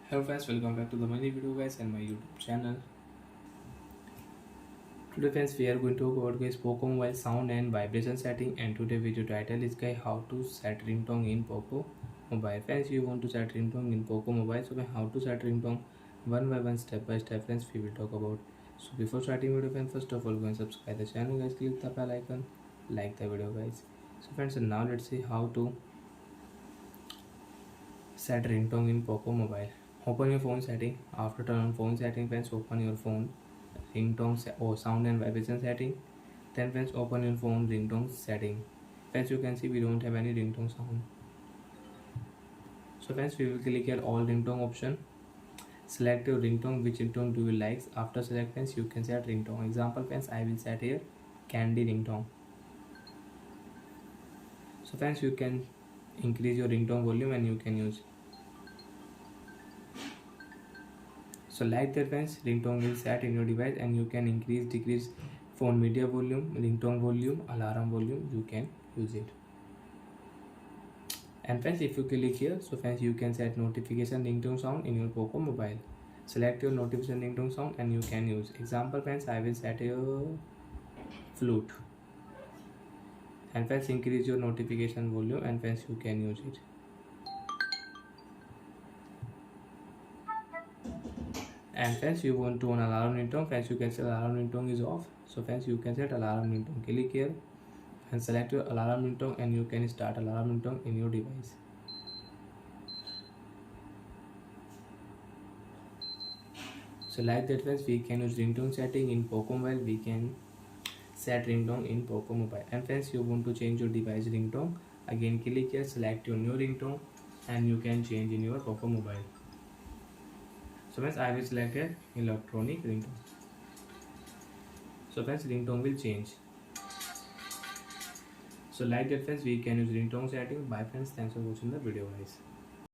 Hello friends, welcome back to the mini video guys and my YouTube channel. Today friends we are going to talk about guys Poco Mobile sound and vibration setting, and today video title is guys how to set ringtone in Poco Mobile. Friends, you want to set ringtone in Poco Mobile, so how to set ringtone one by one, step by step friends we will talk about. So before starting video friends, first of all go and subscribe the channel guys, click the bell icon, like the video guys. So friends, now let's see how to set ringtone in Poco Mobile. Open your phone setting. After turn on phone setting friends, open your phone ringtone or sound and vibration setting. Then friends, open your phone ringtone setting. Friends, you can see we don't have any ringtone sound. So friends, we will click here all ringtone option. Select your ringtone, which ringtone do you like. After select friends, you can set ringtone. Example friends, I will set here candy ringtone. So friends, you can increase your ringtone volume and you can use. So like that friends, ringtone will set in your device and you can increase, decrease phone media volume, ringtone volume, alarm volume, you can use it. And friends, if you click here, so friends you can set notification ringtone sound in your Poco Mobile. Select your notification ringtone sound and you can use. Example friends, I will set a flute. And friends, increase your notification volume and friends you can use it. And friends, you want to on alarm ringtone, friends you can set alarm ringtone is off, so friends you can set alarm ringtone. Click here and select your alarm ringtone and you can start alarm ringtone in your device. So like that friends, we can use ringtone setting in Poco Mobile, we can set ringtone in Poco Mobile. And friends, you want to change your device ringtone, again click here, select your new ringtone and you can change in your Poco Mobile. So friends, I will select an electronic ringtone. So friends, ringtone will change. So like that friends, we can use ringtone setting. Bye friends, thanks for watching the video guys.